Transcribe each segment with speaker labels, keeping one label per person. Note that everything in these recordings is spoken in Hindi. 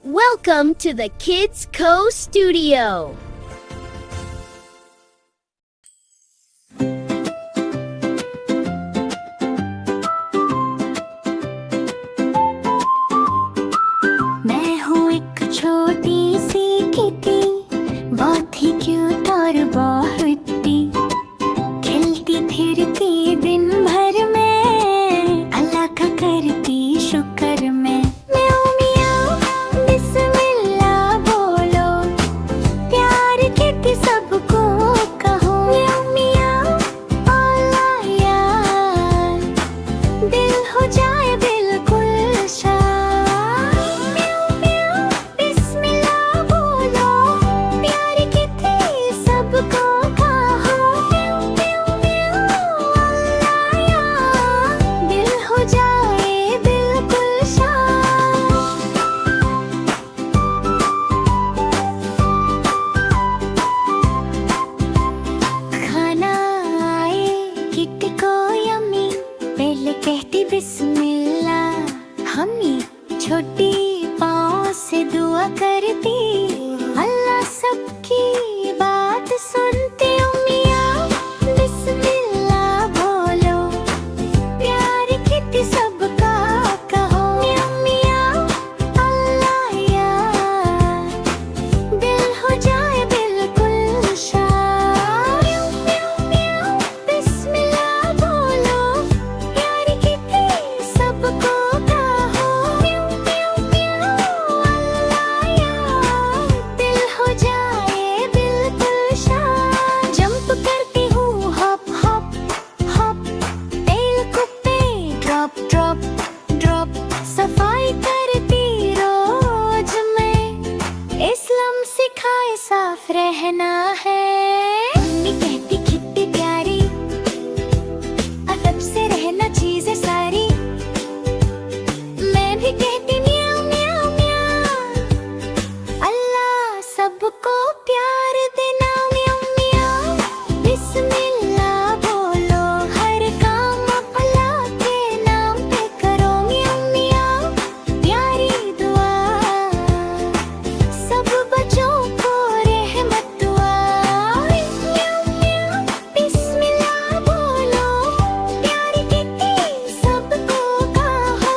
Speaker 1: Welcome to the Kids Co Studio.
Speaker 2: मैं हूँ एक छोटी सी किटी, बहुत ही क्यूट और बहुती, खेलती फिरती दिन भर में, अल्लाह का करती शुक्र मैं। म्याऊ म्याऊ बिस्मिल्लाह बोलो, प्यार किटी सबको कहो। म्याऊ म्याऊ अल्लाह यार, दिल हो जाए बिल्कुल शाद। म्याऊ म्याऊ बिस्मिल्लाह बोलो, प्यार किटी सबको कहो। म्याऊ म्याऊ म्याऊ अल्लाह यार, दिल हो जाए बिल्कुल शाद। खाना आए किटी को यम्मी, पहले कहती बिस्मिल्लाह हम्मी, छोटी पाँव से दुआ करती, अल्लाह सबकी बात सुनती। म्याऊ बिस्मिल्लाह बोलो, प्यार किटी सबका कहो। म्याऊ म्याऊ अल्लाह यार, दिल हो जाए बिल्कुल शाद। म्याऊ म्याऊ म्याऊ बिस्मिल्लाह बोलो, प्यार किटी सबको कहो। म्याऊ म्याऊ म्याऊ अल्लाह यार, दिल हो जाए बिल्कुल शाद। जंप करती हूँ हॉप हॉप हॉप, तेल कुप्पे ड्रॉप ड्रॉप ड्रॉप, सफाई करती रोज मैं, इस्लाम सिखाए साफ रहना है। मम्मी कहती किट्टी प्यारी, अदब से रहना चीजें सारी, मैं भी कहती म्याऊ म्याऊ म्याऊ, अल्लाह सबको प्यार देना। म्याऊ म्याऊ बिस्मिल्लाह बोलो, हर काम अल्लाह के नाम पे करो। म्याऊ म्याऊ प्यारी दुआ, सब बच्चों को रहमत दुआ। म्याऊ म्याऊ बिस्मिल्लाह बोलो, प्यारी किट्टी सबको कहो।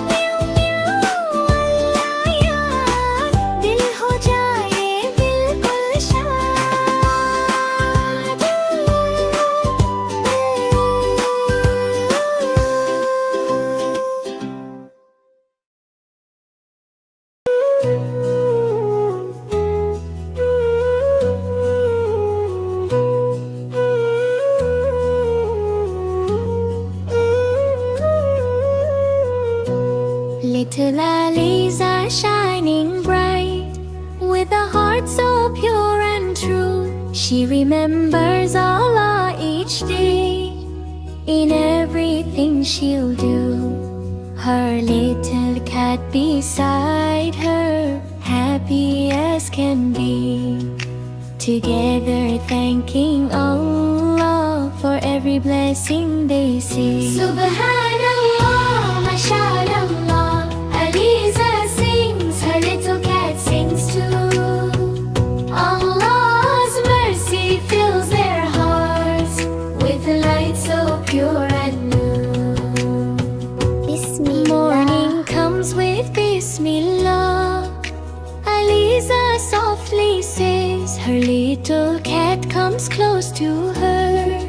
Speaker 2: म्याऊ म्याऊ अल्लाह यार, दिल हो जाए बिल्कुल शाद। Little alleys are shining bright, with a heart so pure and true. She remembers Allah each day, in everything she'll do. Her little cat beside her, happy as can be, together thanking Allah for every blessing they see. Subhanallah, mashallah, Aliza sings, her little cat sings too. Allah's mercy fills their hearts with light so pure and new.
Speaker 3: Bismillah.
Speaker 2: Morning comes with Bismillah, Aliza softly says. Her little cat comes close to her,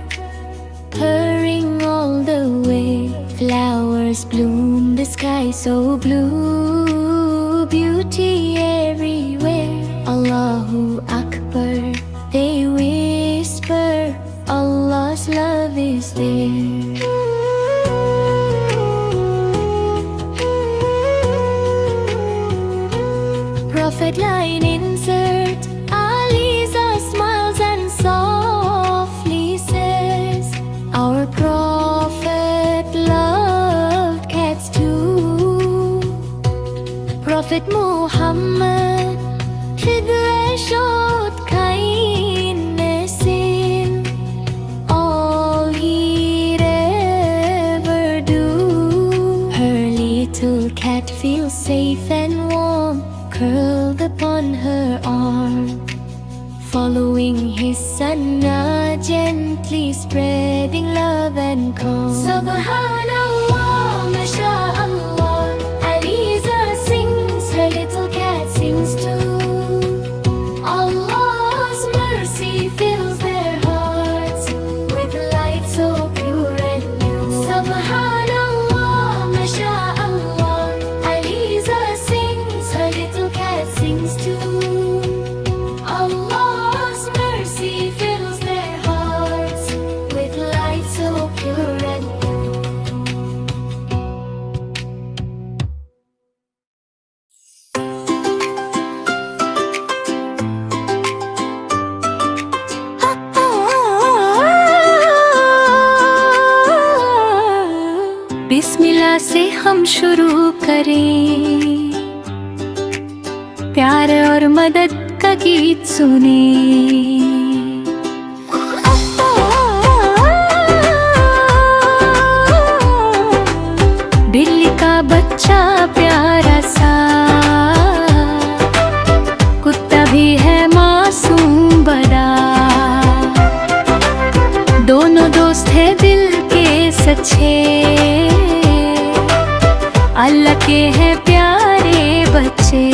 Speaker 2: purring all the way. Flowers bloom, the sky so blue, beauty everywhere. Allahu Akbar, they whisper, Allah's love is there. Prophet line insert, Aliza smiles and softly says, our Prophet loved cats too. Prophet Muhammad, Hidayah showed kindness in all he'd ever do. Her little cat feels safe and warm, curled upon her arm, following his sunnah, gently spreading love and calm. Subhanallah, MashaAllah, Aliza sings, her little cat sings too. Allah's mercy fills their hearts with light so pure and new. Subhanallah, MashaAllah, Aliza sings, her little cat sings too. Allah's mercy fills their hearts with light so pure and new. बिस्मिल्लाह से हम शुरू करें, प्यार और मदद का गीत सुने। बिल्ली का बच्चा प्यारा सा, कुत्ता भी है मासूम बड़ा, दोनों दोस्त है दिल के सच्चे, अल्लाह के हैं प्यारे बच्चे।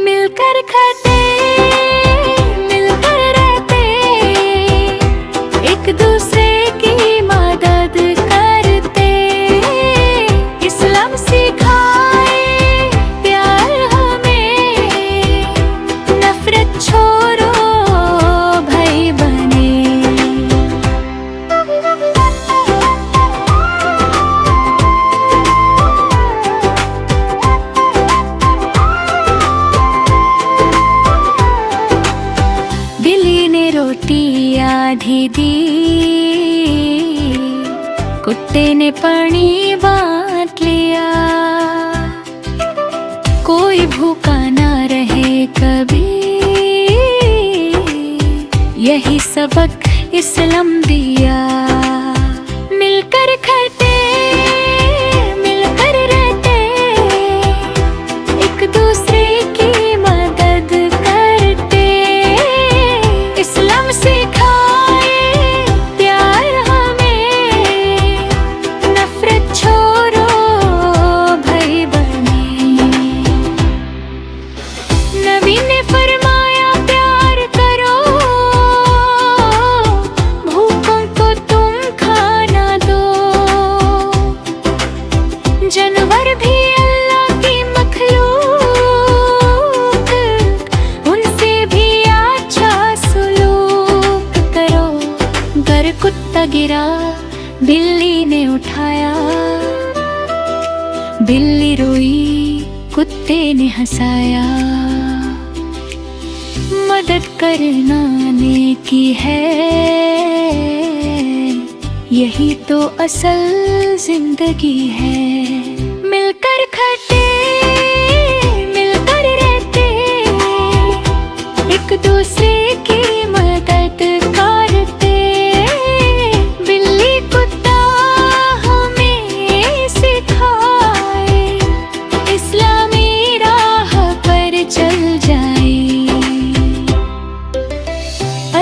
Speaker 2: मिलकर खाते, मिलकर रहते, एक दूसरे की मदद करते, इस्लाम सिखाए प्यार हमें, नफरत छोड़ो भाई बने। रोटी आधी दी, कुत्ते ने पानी बांट लिया, कोई भूखा ना रहे कभी, यही सबक इस्लाम दिया। मिलकर खाते, मिलकर रहते, एक दूसरे की मदद करते, इस्लाम सिखाए प्यार हमें, नफरत छोड़ो भाई बने। नबी ने फरमाया प्यार करो, भूखों को तुम खाना दो, जानवर भी अल्लाह की मखलूक, उनसे भी अच्छा सलूक करो। घर कुत्ता गिरा, बिल्ली ने उठाया, बिल्ली रोई, कुत्ते ने हंसाया। मदद करना नेकी है, यही तो असल जिंदगी है। मिलकर खाते, मिलकर रहते, एक दूसरे की मदद करते, बिल्ली कुत्ता हमें सिखाए, इस्लामी राह पर चल जाए।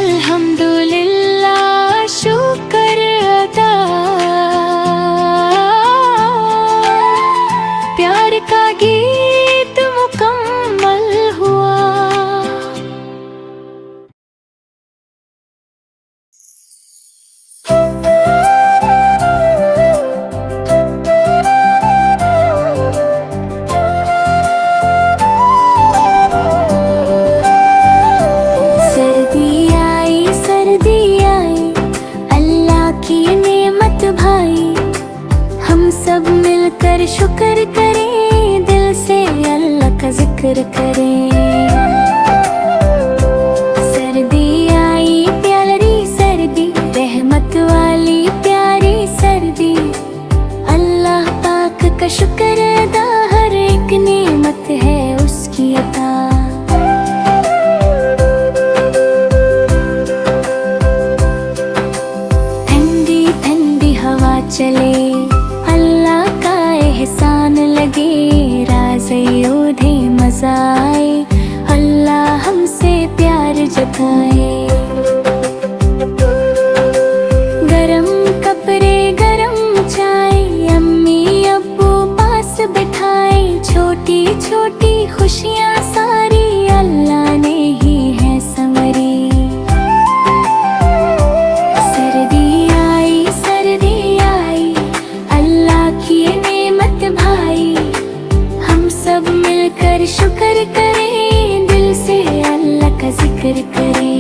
Speaker 2: अल्हम्दुलिल्लाह, शुक्र अदा, प्यार का गीत मुकम्मल हुआ। सर्दी आई, अल्लाह की नेमत भाई, हम सब मिलकर शुक्र करें, दिल से अल्लाह का जिक्र करें। सर्दी आई प्यारी सर्दी, रहमत वाली प्यारी सर्दी, अल्लाह पाक का शुक्र अदा, हर एक नेमत है उसकी अता। ठंडी ठंडी हवा चले, अल्लाह का एहसान लगे, राज़े ओढ़े मज़ा छोटी खुशियाँ सारी अल्लाह ने ही है संवरी। सर्दी आई अल्लाह की नेमत भाई, हम सब मिलकर शुक्र करें, दिल से अल्लाह का जिक्र करें।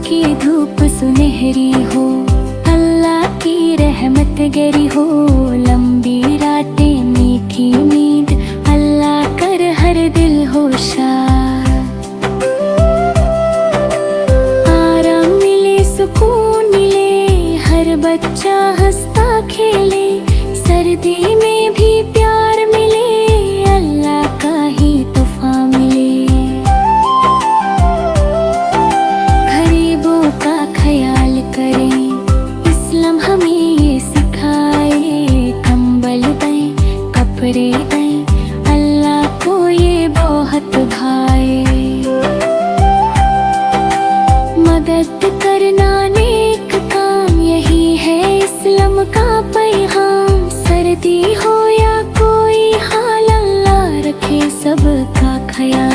Speaker 2: की धूप सुनहरी हो, अल्लाह की रहमत गहरी हो, लंबी रातें मीठी नींद, अल्लाह कर हर दिल हो शाद। आराम मिले सुकून मिले, हर बच्चा हंसता खेले, सर्दी में भी प्यार मिले, अल्लाह का ही तोहफा मिले। का ख्याल करें, इस्लाम हमें ये सिखाए, कंबल दें कपड़े दें, अल्लाह को ये बहुत भाए। मदद करना नेक काम, यही है इस्लाम का पैगाम। सर्दी हो या कोई हाल, अल्लाह रखे सबका ख्याल।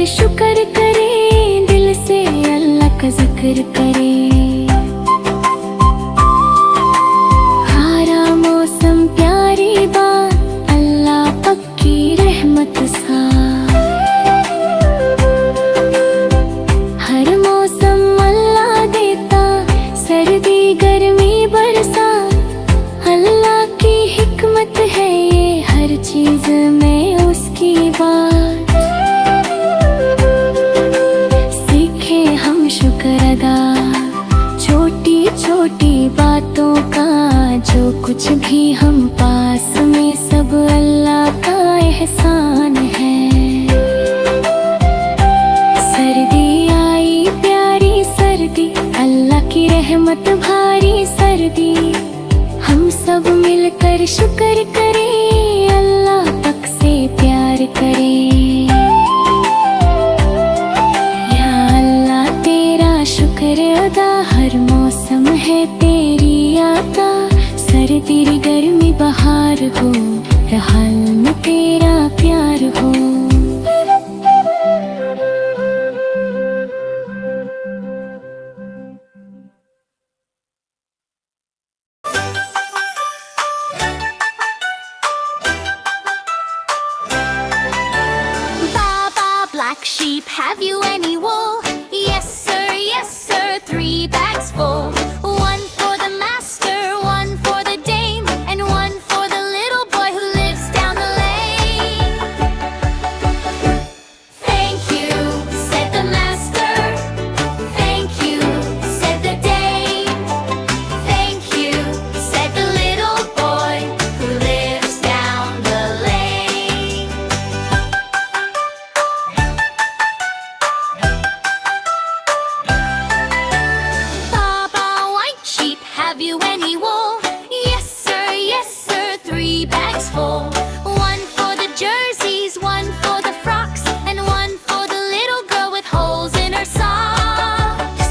Speaker 2: शुक्र करें, दिल से अल्लाह का जिक्र करें। हरा मौसम प्यारी बात, अल्लाह पक्की रहमत सा। हर मौसम अल्लाह देता, सर्दी गर्मी बरसात, अल्लाह की हिकमत है ये, हर चीज में उसकी बात। छोटी छोटी बातों का जो कुछ भी हम पास में, सब अल्लाह का एहसान है। सर्दी आई प्यारी सर्दी, अल्लाह की रहमत भारी सर्दी, हम सब मिलकर शुक्र करें, अल्लाह तक से प्यार करें। शुक्र अदा, हर मौसम है तेरी आता, सर्दी गर्मी बहार हो, हाल में तेरा प्यार हो।
Speaker 4: Baba, black sheep, have you any wool? Yes sir, 3 bags full. One for the master, one for the dame, and one for the little boy who lives down the lane. Thank you, said the master. Thank you, said the dame. Thank you, said the little boy who lives down the lane. Have you any wool? Yes sir, 3 bags full. One for the jerseys, one for the frocks, and one for the little girl with holes in her socks.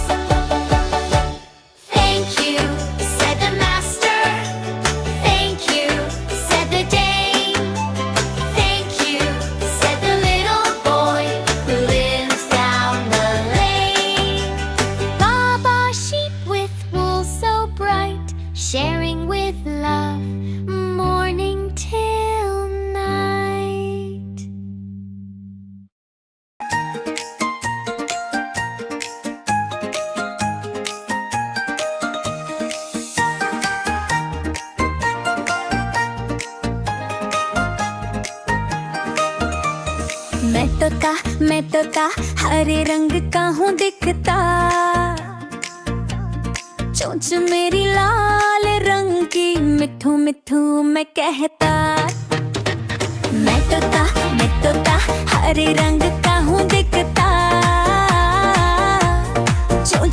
Speaker 4: Thank you, said the master. Thank you, said the dame. Thank you, said the little boy who lives down the lane. Baba sheep with wool so bright, sharing with love, morning till night.
Speaker 2: मैं तोता हरे रंग का हूँ दिखता, चोंच मेरी लाल रंग की, मिठू मिठू मैं कहता। मैं तोता हरे रंग का हूँ दिखता,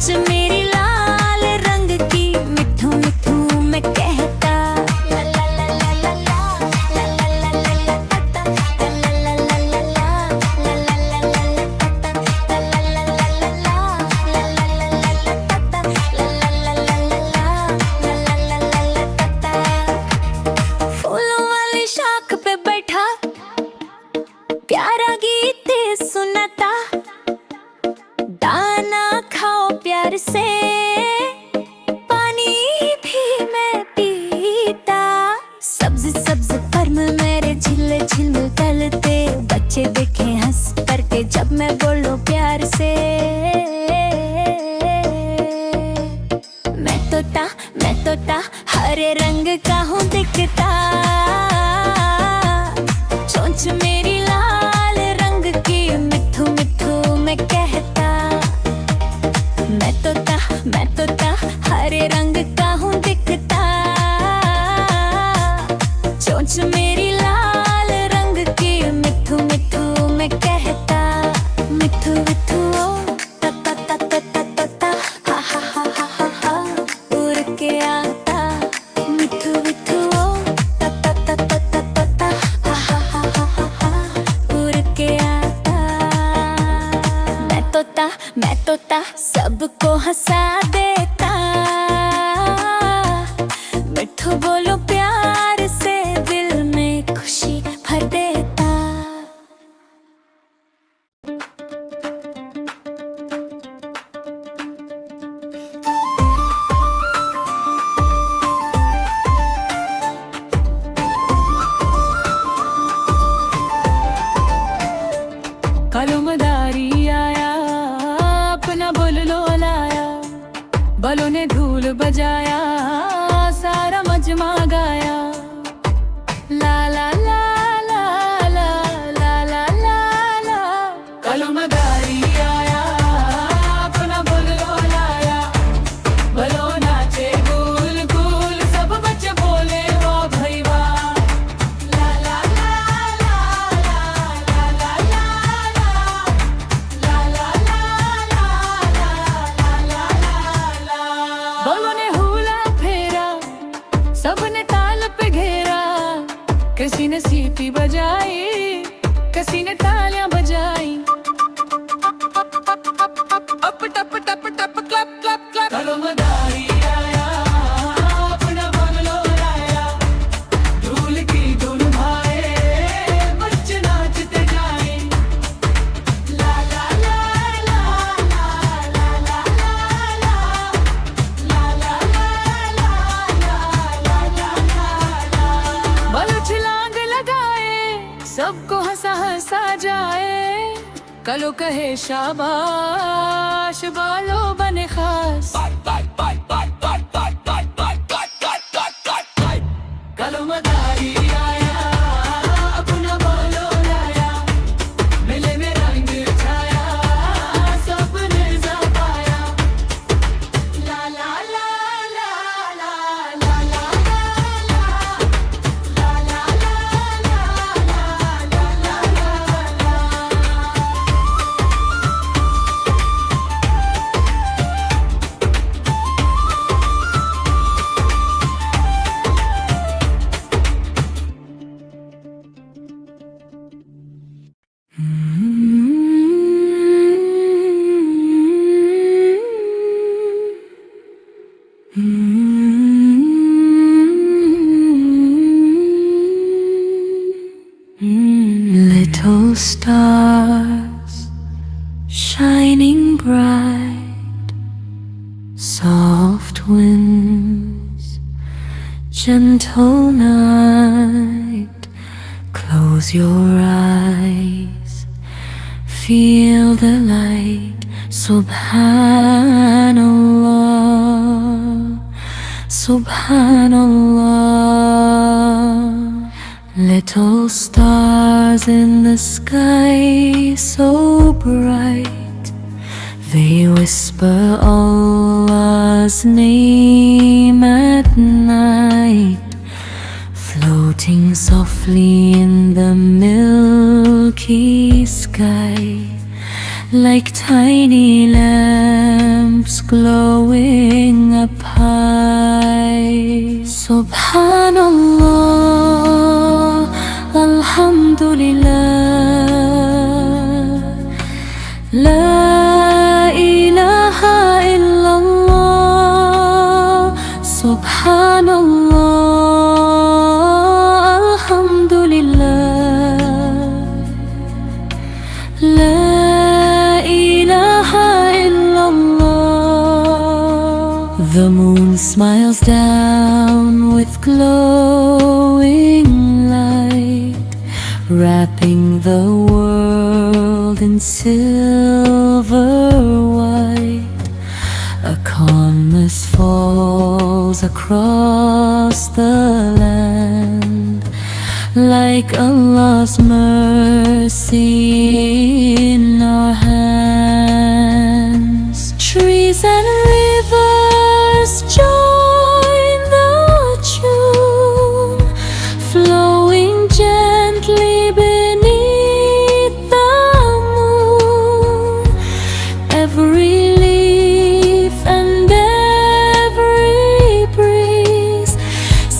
Speaker 2: चोंच मेरी लाल रंग की, मिठू मिठू मैं कहता। ला ला ला ला ला ला, ला ला ला ला ला ता, ला ला ला ला ला ला, ला ला ला ला ला ता, ला ला ला ला ला ला, ला ला ला ला ला ता, ला ला ला ला ला ला, ला ला ला ला ला ता। फूलों वाली शाख पे बैठा प्यारा गीत सुनाता, दाना खाओ प्यार से, पानी भी मैं पीता। सब्ज सब्ज परम मेरे झिल झिल तलते, बच्चे देखे हंस करके जब मैं बोलूं प्यार से। मैं तोता हरे रंग का हूँ दिखता, चोंच मेरी लाल रंग की, मिठू मिठू मैं कहता। मैं तोता हरे रंग का हूँ दिखता, चोंच मेरी लाल रंग की, मिठू मिठू मैं कहता। मिठू मिठू ओ ता ता ता ता ता ता ता, हा हा हा हा हा हा, उड़ के आता। मिठू मिठू ओ ता ता ता ता ता ता ता, हा हा हा हा हा हा, उड़ के आता। मैं तोता सबको हंसा देता, मिठू बोलो प्यार से, दिल में खुशी भर देता।
Speaker 5: कालो मदारी आया, अपना बुललो लाया, बलों ने धूल बजाया, सारा मजमा गाया। ला ला ला ला ला ला ला ला ला, कालो मदारी आया, अपना बुललो लाया, बलों नाचे गुल गुल, सब बच्चे बोले वाह भाई वाह। ला ला ला ला ला ला ला ला, ला ला ला ला ला ला। बोलों ने हुला फेरा, सबने ताल पे घेरा, किसी ने सीटी बजाई, किसी ने तालियां बजाई। अप टप टप टप क्लप क्लप क्लप, कालो मदारी आया, अपना बंगलो लाया, धूल की धुन भाए, बच्चे नाचते जाए। ला ला ला ला ला ला ला ला ला, ला ला ला ला ला ला। बालों छलांग लगाए, सबको हंसा हंसा जाए, कलो कहे शाबाश, बालों बने खास। कालो मदारी आया, अपना बोलो लाया, मिले में रंग छाया, सबने पाया। ला ला ला ला ला ला ला ला, ला ला ला ला ला ला ला।
Speaker 2: Little stars shining bright, soft winds, gentle night. Close your eyes, feel the light. Subhanallah, Subhanallah. Little stars in the sky, so bright, they whisper Allah's name at night, floating softly in the milky sky, like tiny lamps glowing up high. Subhanallah, Alhamdulillah, La ilaha illallah. Subhanallah, Alhamdulillah, La ilaha illallah. The moon smiles down with glowing light, wrapping the world in silver white. A calmness falls across the land, like Allah's mercy in our hands. Trees and rivers join the tune, flowing gently beneath the moon. Every leaf and every breeze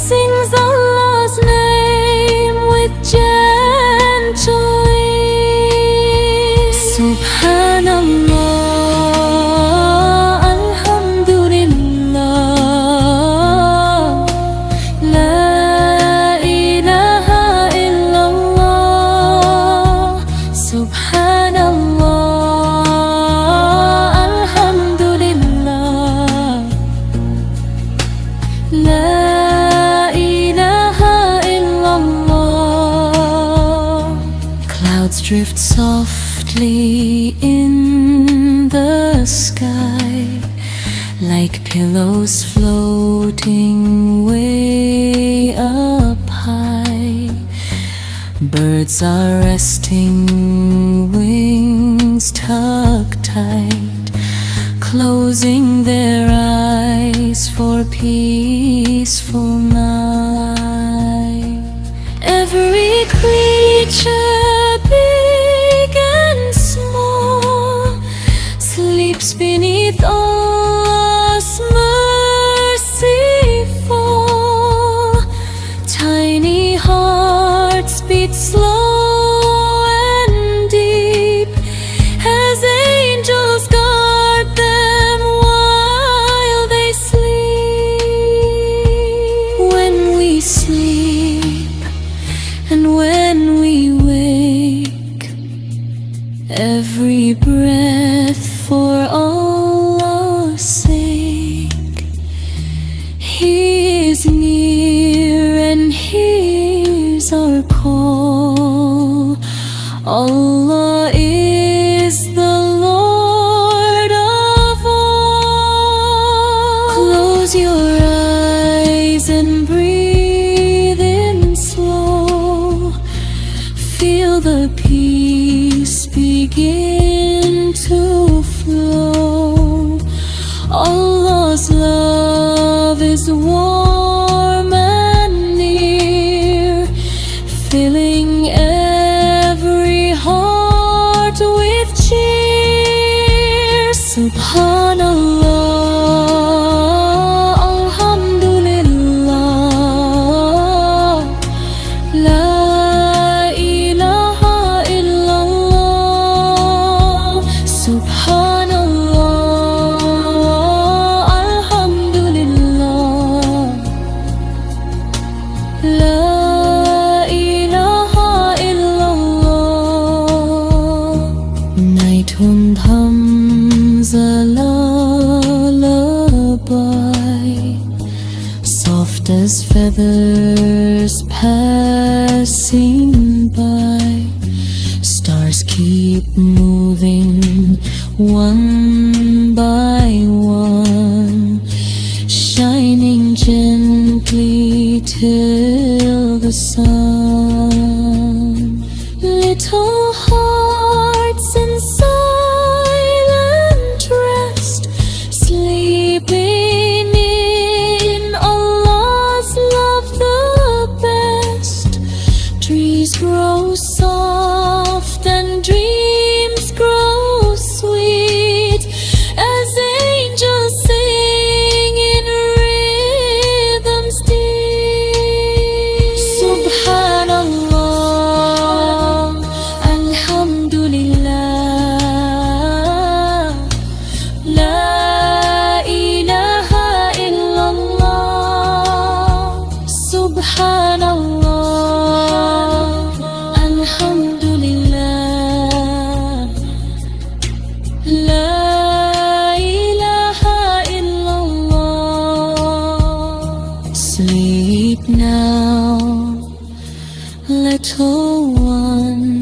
Speaker 2: sings Allah's name with gentle ease. Subhanallah, Alhamdulillah, La ilaha illallah. Subhanallah, Alhamdulillah, La ilaha illallah. Clouds drift softly in the sky, like pillows floating way up high. Birds are resting, wings tucked tight, closing their eyes for peaceful night. Every creature, big and small, sleeps beneath Allah's merciful. Tiny hearts beat slow and deep as angels guard them while they sleep. When we sleep and when we wake, every breath for Allah's sake. He is near and hears our call. Allah is the Lord of all. Close your eyes and breathe in slow. Feel the peace begin to flow. Allah's love is warm and near, filling every heart with cheer. Subhanallah, Alhamdulillah, La ilaha illallah. Subhanallah, Alhamdulillah, La ilaha illallah. Nighthund hums a lullaby, soft as feathers passing by. Stars keep moving one by one, shining gently till the sun. Little hearts in silent rest, sleeping in Allah's love the best. Trees grow soft and dreams grow sweet as angels little one.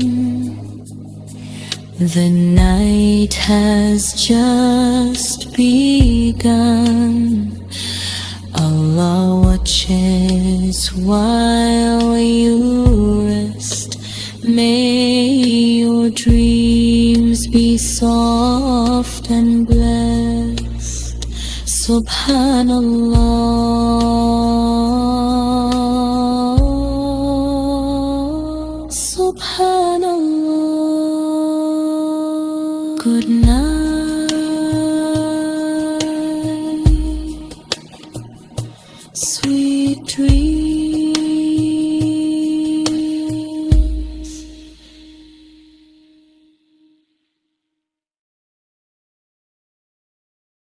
Speaker 2: The night has just begun. Allah watches while you rest. May your dreams be soft and blessed. Subhanallah, Subhanallah. Good night, sweet dreams.